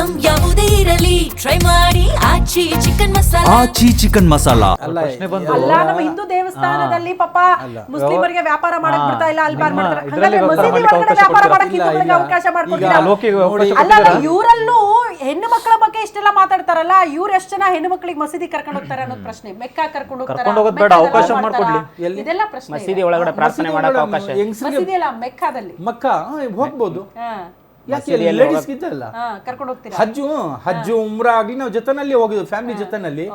Item ಯಾವುದೇ ಇರಲಿ try ಮಾಡಿ ಆಚಿ ಚಿಕನ್ ಮಸಾಲಾ. ಆಚಿ ಚಿಕನ್ ಮಸಾಲಾ ಅಲ್ಲ ನಮ್ಮ ಹಿಂದೂ ದೇವಸ್ಥಾನದಲ್ಲಿ ಪಾಪ ಮುಸ್ಲಿಮರಿಗೆ ವ್ಯಾಪಾರ ಮಾಡಕ್ ಬಿಡ್ತಾ ಇಲ್ಲ, ಅಲ್ಲಿ ಬ್ಯಾನ್ ಮಾಡ್ತಾರೆ. ಹಾಗಾದ್ರೆ ಮಸೀದಿ ಒಳಗಡೆ ವ್ಯಾಪಾರ ಮಾಡಕ್ ಹಿಂದೂಗಳಿಗೆ ಅವಕಾಶ ಮಾಡ್ಕೊಡ್ತೀರಾ? ಅಲ್ಲ ಇವರಲ್ಲೂ ಹೆಣ್ಣು ಮಕ್ಕಳ ಬಗ್ಗೆ ಇಷ್ಟೆಲ್ಲ ಮಾತಾಡ್ತಾರಲ್ಲ, ಇವ್ರು ಎಷ್ಟು ಜನ ಹೆಣ್ಣು ಮಕ್ಕಳಿಗೆ ಮಸೀದಿ ಕರ್ಕೊಂಡು ಹೋಗ್ತಾರೆ ಅನ್ನೋದು ಪ್ರಶ್ನೆ. ಮೆಕ್ಕಾ ಕರ್ಕೊಂಡು ಹೋಗ್ತಾರೆ, ಅವಕಾಶ ಮಾಡ್ಕೊಡ್ಲಿ. ಇದೆಲ್ಲ ಪ್ರಶ್ನೆ. ಮಸೀದಿ ಒಳಗಡೆ ಪ್ರಾರ್ಥನೆ ಮಾಡಕ್ಕೆ ಅವಕಾಶ. ಮಸೀದಿ ಅಲ್ಲ, ಮೆಕ್ಕಾದಲ್ಲಿ ಮಕ್ಕಾ ಹೋಗ್ಬೋದು. ಯಾಕೆ ಲೇಡೀಸ್ ಇದ್ದಲ್ಲ ಕರ್ಕೊಂಡು ಹೋಗ್ತೀರಾ? ಹಜ್ಜು ಉಮ್ರಾ ಆಗ್ಲಿ ನಾವು ಜೊತೆನಲ್ಲಿ ಹೋಗಿದ್ವಿ, ಫ್ಯಾಮಿಲಿ ಜೊತೆನಲ್ಲಿ,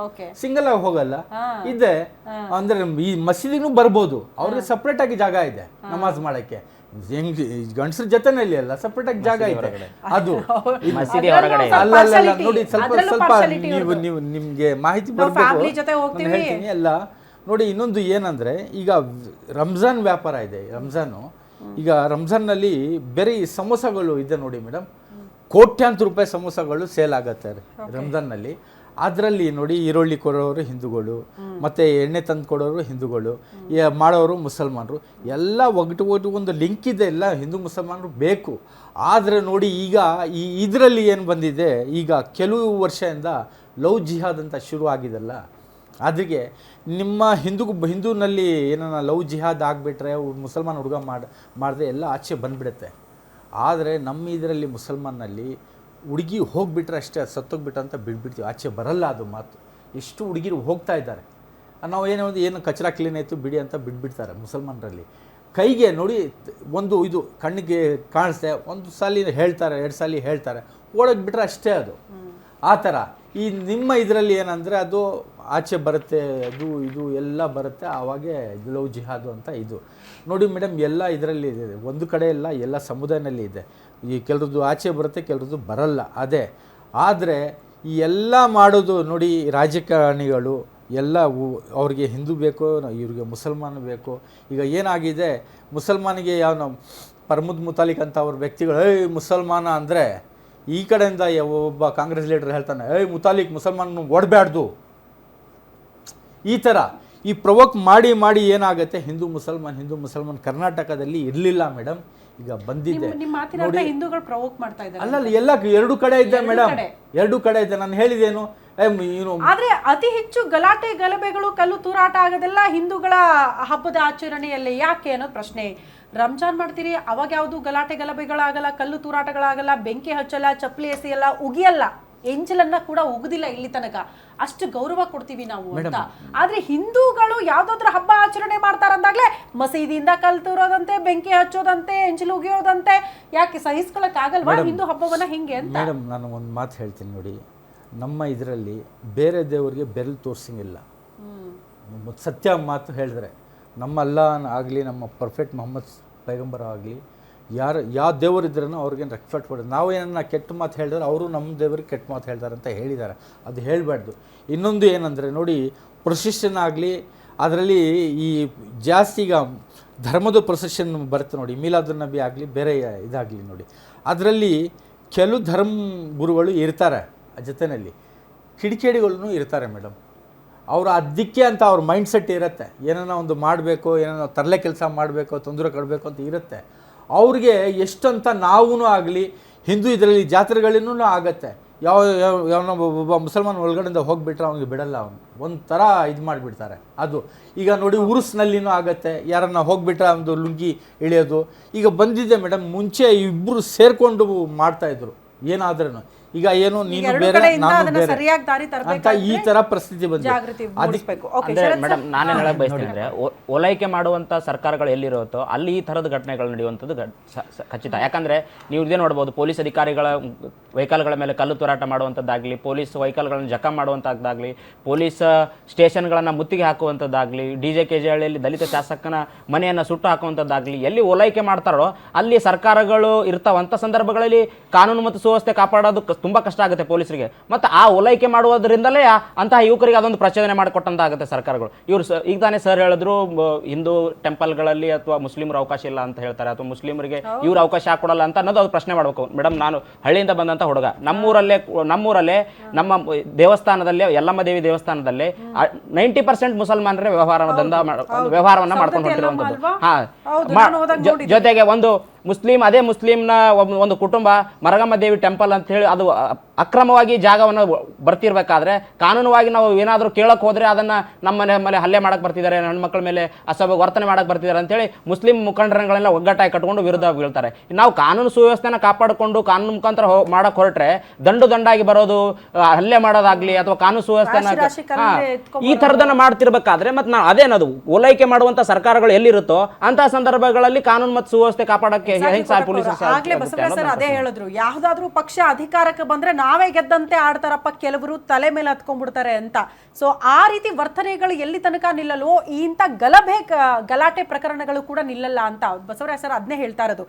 ಸಿಂಗಲ್ ಆಗಿ ಹೋಗಲ್ಲ. ಇದೆ ಅಂದ್ರೆ ಈ ಮಸೀದಿನೂ ಬರ್ಬೋದು, ಅವ್ರಿಗೆ ಸಪ್ರೇಟ್ ಆಗಿ ಜಾಗ ಇದೆ ನಮಾಜ್ ಮಾಡಕ್ಕೆ. ಗಂಡಸ್ರ ಜೊತೆನಲ್ಲಿ ಅಲ್ಲ, ಸಪ್ರೇಟ್ ಆಗಿ ಜಾಗ ಇದೆ. ಅದು ಮಸೀದಿ ಹೊರಗಡೆ ಅಲ್ಲ ನೋಡಿ, ಸ್ವಲ್ಪ ನೀವು ನಿಮ್ಗೆ ಮಾಹಿತಿ ಬರ್ಬೇಕು ಹೇಳ್ತೀನಿ ಎಲ್ಲ ನೋಡಿ. ಇನ್ನೊಂದು ಏನಂದ್ರೆ, ಈಗ ರಂಜಾನ್ ವ್ಯಾಪಾರ ಇದೆ. ಈಗ ರಂಜಾನ್ನಲ್ಲಿ ಬೇರೆ ಸಮೋಸಗಳು ಇದೆ ನೋಡಿ ಮೇಡಮ್, ಕೋಟ್ಯಾಂತರ ರೂಪಾಯಿ ಸಮೋಸಗಳು ಸೇಲ್ ಆಗತ್ತೆ ರಂಜಾನ್ನಲ್ಲಿ. ಅದರಲ್ಲಿ ನೋಡಿ ಈರುಳ್ಳಿ ಕೊಡೋರು ಹಿಂದೂಗಳು, ಮತ್ತು ಎಣ್ಣೆ ತಂದು ಕೊಡೋರು ಹಿಂದೂಗಳು, ಮಾಡೋರು ಮುಸಲ್ಮಾನರು, ಎಲ್ಲ ಒಗ್ಗಟ್ಟು ಒಂದು ಲಿಂಕ್ ಇದೆ. ಎಲ್ಲ ಹಿಂದೂ ಮುಸಲ್ಮಾನರು ಬೇಕು. ಆದರೆ ನೋಡಿ ಈಗ ಇದರಲ್ಲಿ ಏನು ಬಂದಿದೆ, ಈಗ ಕೆಲವು ವರ್ಷದಿಂದ ಲವ್ ಜಿಹಾದ್ ಅಂತ ಶುರು ಆಗಿದೆಲ್ಲ, ಅದಕ್ಕೆ ನಿಮ್ಮ ಹಿಂದೂನಲ್ಲಿ ಏನನ್ನ ಲವ್ ಜಿಹಾದ್ ಆಗಿಬಿಟ್ರೆ ಮುಸಲ್ಮಾನ್ ಹುಡುಗ ಮಾಡಿದ್ರೆ ಎಲ್ಲ ಆಚೆ ಬಂದುಬಿಡುತ್ತೆ. ಆದರೆ ನಮ್ಮ ಇದರಲ್ಲಿ ಮುಸಲ್ಮಾನಲ್ಲಿ ಹುಡುಗಿ ಹೋಗಿಬಿಟ್ರೆ ಅಷ್ಟೇ, ಸತ್ತೋಗ್ಬಿಟ್ರೆ ಅಂತ ಬಿಟ್ಬಿಡ್ತೀವಿ, ಆಚೆ ಬರಲ್ಲ ಅದು ಮಾತು. ಎಷ್ಟು ಹುಡುಗಿರು ಹೋಗ್ತಾ ಇದ್ದಾರೆ, ನಾವು ಏನು ಕಚರ ಕ್ಲೀನ್ ಆಯಿತು ಬಿಡಿ ಅಂತ ಬಿಟ್ಬಿಡ್ತಾರೆ ಮುಸಲ್ಮಾನರಲ್ಲಿ. ಕೈಗೆ ನೋಡಿ ಒಂದು ಇದು ಕಣ್ಣಿಗೆ ಕಾಣಿಸ್ತೆ, ಒಂದು ಸಲ ಹೇಳ್ತಾರೆ, 2 ಸಲ ಹೇಳ್ತಾರೆ, ಓಡೋಗಿ ಬಿಟ್ರೆ ಅಷ್ಟೇ ಅದು. ಆ ಥರ ಈ ನಿಮ್ಮ ಇದರಲ್ಲಿ ಏನಂದರೆ ಅದು ಆಚೆ ಬರುತ್ತೆ, ಅದು ಇದು ಎಲ್ಲ ಬರುತ್ತೆ, ಆವಾಗೆ ಲವ್ ಜಿಹಾದು ಅಂತ ಇದು ನೋಡಿ ಮೇಡಮ್. ಎಲ್ಲ ಇದರಲ್ಲಿ ಇದೆ, ಒಂದು ಕಡೆ ಎಲ್ಲ ಸಮುದಾಯದಲ್ಲಿ ಇದೆ. ಈ ಕೆಲರದ್ದು ಆಚೆ ಬರುತ್ತೆ, ಕೆಲರದ್ದು ಬರಲ್ಲ. ಅದೇ ಆದರೆ ಈ ಎಲ್ಲ ಮಾಡೋದು ನೋಡಿ, ರಾಜಕಾರಣಿಗಳು ಎಲ್ಲ ಅವ್ರಿಗೆ ಹಿಂದೂ ಬೇಕು, ಇವ್ರಿಗೆ ಮುಸಲ್ಮಾನ ಬೇಕು. ಈಗ ಏನಾಗಿದೆ, ಮುಸಲ್ಮಾನಿಗೆ ಯಾವ ಪರ್ಮುದ್ ಮುತಾಲಿಕ್ ಅಂತ ಅವ್ರ ವ್ಯಕ್ತಿಗಳು ಮುಸಲ್ಮಾನ ಅಂದರೆ, ಈ ಕಡೆಯಿಂದ ಒಬ್ಬ ಕಾಂಗ್ರೆಸ್ ಲೀಡರ್ ಹೇಳ್ತಾನೆ ಮುತಾಲಿಕ್ ಮುಸಲ್ಮಾನ ಓಡಬ್ಯಾಡ್ದು. ಈ ಥರ ಈ ಪ್ರವೋಕ್ ಮಾಡಿ ಏನಾಗುತ್ತೆ, ಹಿಂದೂ ಮುಸಲ್ಮಾನ್ ಕರ್ನಾಟಕದಲ್ಲಿ ಇರಲಿಲ್ಲ ಮೇಡಮ್, ಈಗ ಬಂದಿದೆ. ಹಿಂದೂಗಳು ಪ್ರವೋಕ್ ಮಾಡ್ತಾ ಇದ್ದಾರೆ ಅಲ್ಲ, ಎಲ್ಲ 2 ಕಡೆ ಇದೆ ಮೇಡಮ್, 2 ಕಡೆ ಇದೆ. ನಾನು ಹೇಳಿದೇನು, ಆದ್ರೆ ಅತಿ ಹೆಚ್ಚು ಗಲಾಟೆ ಗಲಭೆಗಳು ಕಲ್ಲು ತೂರಾಟ ಆಗೋದೆಲ್ಲ ಹಿಂದೂಗಳ ಹಬ್ಬದ ಆಚರಣೆಯಲ್ಲಿ. ಯಾಕೆ ಅನ್ನೋದು ಪ್ರಶ್ನೆ. ರಂಜಾನ್ ಮಾಡ್ತೀರಿ, ಅವಾಗ ಯಾವುದು ಗಲಾಟೆ ಗಲಭೆಗಳಾಗಲ್ಲ, ಕಲ್ಲು ತೂರಾಟಗಳಾಗಲ್ಲ, ಬೆಂಕಿ ಹಚ್ಚಲ್ಲ, ಚಪ್ಪಲಿ ಎಸೆಯಲ್ಲ, ಉಗಿಯಲ್ಲ, ಎಂಜಲನ್ನ ಕೂಡ ಉಗುದಿಲ್ಲ ಇಲ್ಲಿ ತನಕ. ಅಷ್ಟು ಗೌರವ ಕೊಡ್ತೀವಿ ನಾವು ಅಂತ. ಆದ್ರೆ ಹಿಂದೂಗಳು ಯಾವ್ದಾದ್ರು ಹಬ್ಬ ಆಚರಣೆ ಮಾಡ್ತಾರಂದಾಗ್ಲೇ ಮಸೀದಿಯಿಂದ ಕಲ್ಲು ತೂರೋದಂತೆ, ಬೆಂಕಿ ಹಚ್ಚೋದಂತೆ, ಎಂಜಲು ಉಗಿಯೋದಂತೆ. ಯಾಕೆ ಸಹಿಸ್ಕೊಳಕ್ ಆಗಲ್ವಾ ಹಿಂದೂ ಹಬ್ಬವನ್ನ ಹಿಂಗೆ ಅಂತ? ಮೇಡಮ್ ನಾನು ಒಂದು ಮಾತು ಹೇಳ್ತೀನಿ ನೋಡಿ, ನಮ್ಮ ಇದರಲ್ಲಿ ಬೇರೆ ದೇವರಿಗೆ ಬೆರಳು ತೋರಿಸಂಗಿಲ್ಲ. ಸತ್ಯ ಮಾತು ಹೇಳಿದ್ರೆ, ನಮ್ಮ ಅಲ್ಲಾ ಆಗಲಿ, ನಮ್ಮ ಪರ್ಫೆಕ್ಟ್ ಮೊಹಮ್ಮದ್ ಪೈಗಂಬರ ಆಗಲಿ, ಯಾವ ದೇವರಿದ್ರೂ ಅವ್ರಿಗೇನು ರೆಸ್ಪೆಕ್ಟ್ ಕೊಡೋದು. ನಾವು ಏನನ್ನ ಕೆಟ್ಟ ಮಾತು ಹೇಳಿದ್ರೆ ಅವರು ನಮ್ಮ ದೇವರಿಗೆ ಕೆಟ್ಟ ಮಾತು ಹೇಳ್ತಾರೆ ಅಂತ ಹೇಳಿದ್ದಾರೆ, ಅದು ಹೇಳಬಾರ್ದು. ಇನ್ನೊಂದು ಏನಂದರೆ ನೋಡಿ, ಪ್ರೊಸೆಷನ್ ಆಗಲಿ, ಅದರಲ್ಲಿ ಈ ಜಾಸ್ತಿ ಈಗ ಧರ್ಮದ ಪ್ರೊಸೆಷನ್ ಬರುತ್ತೆ ನೋಡಿ, ಮೀಲಾದುನ್ ನಬಿ ಆಗಲಿ, ಬೇರೆ ಇದಾಗಲಿ ನೋಡಿ, ಅದರಲ್ಲಿ ಕೆಲವು ಧರ್ಮ ಗುರುಗಳು ಇರ್ತಾರೆ, ಜೊತೆಯಲ್ಲಿ ಕಿಡಿಕೇಡಿಗಳೂ ಇರ್ತಾರೆ ಮೇಡಮ್. ಅವರು ಅದಕ್ಕೆ ಅಂತ ಅವ್ರ ಮೈಂಡ್ಸೆಟ್ ಇರುತ್ತೆ, ಏನೋ ಒಂದು ಮಾಡಬೇಕು, ಏನೋ ತರಲೆ ಕೆಲಸ ಮಾಡಬೇಕು, ತೊಂದರೆ ಕೊಡಬೇಕು ಅಂತ ಇರುತ್ತೆ ಅವ್ರಿಗೆ. ಎಷ್ಟಂತ ನಾವೂ ಆಗಲಿ ಹಿಂದೂ ಇದರಲ್ಲಿ ಜಾತ್ರೆಗಳಿನೂ ಆಗತ್ತೆ, ಒಬ್ಬ ಮುಸಲ್ಮಾನ್ ಒಳಗಡೆಯಿಂದ ಹೋಗಿಬಿಟ್ರೆ ಅವ್ನಿಗೆ ಬಿಡಲ್ಲ, ಅವನು ಒಂಥರ ಇದು ಮಾಡಿಬಿಡ್ತಾರೆ. ಅದು ಈಗ ನೋಡಿ ಉರುಸ್ನಲ್ಲಿನೂ ಆಗತ್ತೆ, ಯಾರನ್ನ ಹೋಗಿಬಿಟ್ರೆ ಒಂದು ಲುಂಗಿ ಇಳಿಯೋದು ಈಗ ಬಂದಿದೆ ಮೇಡಮ್. ಮುಂಚೆ ಇಬ್ಬರು ಸೇರಿಕೊಂಡು ಮಾಡ್ತಾಯಿದ್ರು ಏನಾದ್ರೂ, ಈಗ ಏನು ನೀನು ಬೇರೆ ನಾನು ಬೇರೆ ಅಂತ ಈ ತರ ಪರಿಸ್ಥಿತಿ ಬಂದಿದೆ. ಅಂದ್ರೆ ಮೇಡಮ್ ನಾನೇನು ಹೇಳಕ್ ಬಯಸ್ತೀನಿ ಅಂದ್ರೆ, ಓಲೈಕೆ ಮಾಡುವಂತ ಸರ್ಕಾರಗಳು ಎಲ್ಲಿರುತ್ತೋ ಅಲ್ಲಿ ಈ ತರದ ಘಟನೆಗಳು ನಡೆಯುವಂಥದ್ದು ಖಚಿತ. ಯಾಕಂದ್ರೆ ನೀವು ಇದೇ ನೋಡ್ಬೋದು, ಪೊಲೀಸ್ ಅಧಿಕಾರಿಗಳ ವೆಹಿಕಲ್ಗಳ ಮೇಲೆ ಕಲ್ಲು ತೂರಾಟ ಮಾಡುವಂಥದ್ದಾಗಲಿ, ಪೊಲೀಸ್ ವೆಹಿಕಲ್ಗಳನ್ನು ಜಖಂ ಮಾಡುವಂಥದ್ದಾಗಲಿ, ಪೊಲೀಸ್ ಸ್ಟೇಷನ್ಗಳನ್ನು ಮುತ್ತಿಗೆ ಹಾಕುವಂಥದ್ದಾಗಲಿ, DJKJ ಹಳ್ಳಿಯಲ್ಲಿ ದಲಿತ ಶಾಸಕನ ಮನೆಯನ್ನು ಸುಟ್ಟು ಹಾಕುವಂಥದ್ದಾಗಲಿ, ಎಲ್ಲಿ ಓಲೈಕೆ ಮಾಡ್ತಾರೋ ಅಲ್ಲಿ ಸರ್ಕಾರಗಳು ಇರ್ತಾವಂಥ ಸಂದರ್ಭಗಳಲ್ಲಿ ಕಾನೂನು ಮತ್ತು ಸುವ್ಯವಸ್ಥೆ ಕಾಪಾಡೋದು ತುಂಬಾ ಕಷ್ಟ ಆಗುತ್ತೆ ಪೊಲೀಸರಿಗೆ. ಮತ್ತು ಆ ಓಲೈಕೆ ಮಾಡುವುದರಿಂದಲೇ ಅಂತಹ ಯುವಕರಿಗೆ ಅದೊಂದು ಪ್ರಚೋದನೆ ಮಾಡಿಕೊಟ್ಟಂತಾಗುತ್ತೆ ಸರ್ಕಾರಗಳು. ಇವರು ಈಗ ತಾನೇ ಸರ್ ಹೇಳಿದ್ರು, ಹಿಂದೂ ಟೆಂಪಲ್ಗಳಲ್ಲಿ ಅಥವಾ ಮುಸ್ಲಿಮರು ಅವಕಾಶ ಇಲ್ಲ ಅಂತ ಹೇಳ್ತಾರೆ, ಅಥವಾ ಮುಸ್ಲಿಮರಿಗೆ ಇವ್ರು ಅವಕಾಶ ಹಾಕೊಡಲ್ಲ ಅಂತ ಅನ್ನೋದು ಅದು ಪ್ರಶ್ನೆ ಮಾಡಬೇಕು. ಮೇಡಮ್ ನಾನು ಹಳ್ಳಿಯಿಂದ ಬಂದಂಥ ಹುಡುಗ, ನಮ್ಮೂರಲ್ಲೇ ನಮ್ಮ ದೇವಸ್ಥಾನದಲ್ಲಿ, ಯಲ್ಲಮ್ಮ ದೇವಿ ದೇವಸ್ಥಾನದಲ್ಲಿ 90% ಮುಸಲ್ಮಾನರೇ ವ್ಯವಹಾರವನ್ನ ಮಾಡ್ಕೊಂಡು ಹೊರಟಿರುವಂಥದ್ದು. ಜೊತೆಗೆ ಒಂದು ಮುಸ್ಲಿಂನ ಒಂದು ಕುಟುಂಬ ಮರಗಮ್ಮ ದೇವಿ ಟೆಂಪಲ್ ಅಂತ ಹೇಳಿ ಅದು ಅಕ್ರಮವಾಗಿ ಜಾಗವನ್ನು ಬರ್ತಿರ್ಬೇಕಾದ್ರೆ ಕಾನೂನುವಾಗಿ ನಾವು ಏನಾದರೂ ಕೇಳಕ್ಕೆ ಹೋದ್ರೆ ಅದನ್ನ ನಮ್ಮ ಮನೆ ಮೇಲೆ ಹಲ್ಲೆ ಮಾಡಕ್ಕೆ ಬರ್ತಿದ್ದಾರೆ, ನನ್ನ ಮಕ್ಕಳ ಮೇಲೆ ಅಸಭ್ಯ ವರ್ತನೆ ಮಾಡಕ್ಕೆ ಬರ್ತಿದ್ದಾರೆ ಅಂತೇಳಿ ಮುಸ್ಲಿಂ ಮುಖಂಡರುಗಳೆಲ್ಲ ಒಗ್ಗಟ್ಟಾಗಿ ಕಟ್ಕೊಂಡು ವಿರುದ್ಧ ಬೀಳ್ತಾರೆ. ನಾವು ಕಾನೂನು ಸುವ್ಯವಸ್ಥೆನ ಕಾಪಾಡಿಕೊಂಡು ಕಾನೂನು ಮುಖಾಂತರ ಮಾಡಕ್ಕೆ ಹೊರಟ್ರೆ ದಂಡಾಗಿ ಬರೋದು, ಹಲ್ಲೆ ಮಾಡೋದಾಗ್ಲಿ ಅಥವಾ ಕಾನೂನು ಸುವ್ಯವಸ್ಥೆನ ಈ ಥರದನ್ನ ಮಾಡ್ತಿರ್ಬೇಕಾದ್ರೆ ಮತ್ತೆ ನಾವು ಅದೇನದು ಓಲೈಕೆ ಮಾಡುವಂತ ಸರ್ಕಾರಗಳು ಎಲ್ಲಿರುತ್ತೋ ಅಂತಹ ಸಂದರ್ಭಗಳಲ್ಲಿ ಕಾನೂನು ಮತ್ತು ಸುವ್ಯವಸ್ಥೆ ಕಾಪಾಡಕ್ಕೆ ಅದೇ ಹೇಳಿದ್ರು, ಯಾವ್ದಾದ್ರು ಪಕ್ಷ ಅಧಿಕಾರಕ್ಕೆ ಬಂದ್ರೆ ನಾವೇ ಗೆದ್ದಂತೆ ಆಡ್ತಾರಪ್ಪ, ಕೆಲವರು ತಲೆ ಮೇಲೆ ಹತ್ಕೊಂಡ್ಬಿಡ್ತಾರೆ ಅಂತ. ಸೊ ಆ ರೀತಿ ವರ್ತನೆಗಳು ಎಲ್ಲಿ ತನಕ ನಿಲ್ಲಲ್ವೋ ಇಂಥ ಗಲಾಟೆ ಪ್ರಕರಣಗಳು ಕೂಡ ನಿಲ್ಲಲ್ಲ ಅಂತ ಬಸವರಾಜ್ ಸರ್ ಅದನ್ನೇ ಹೇಳ್ತಾ ಇರೋದು.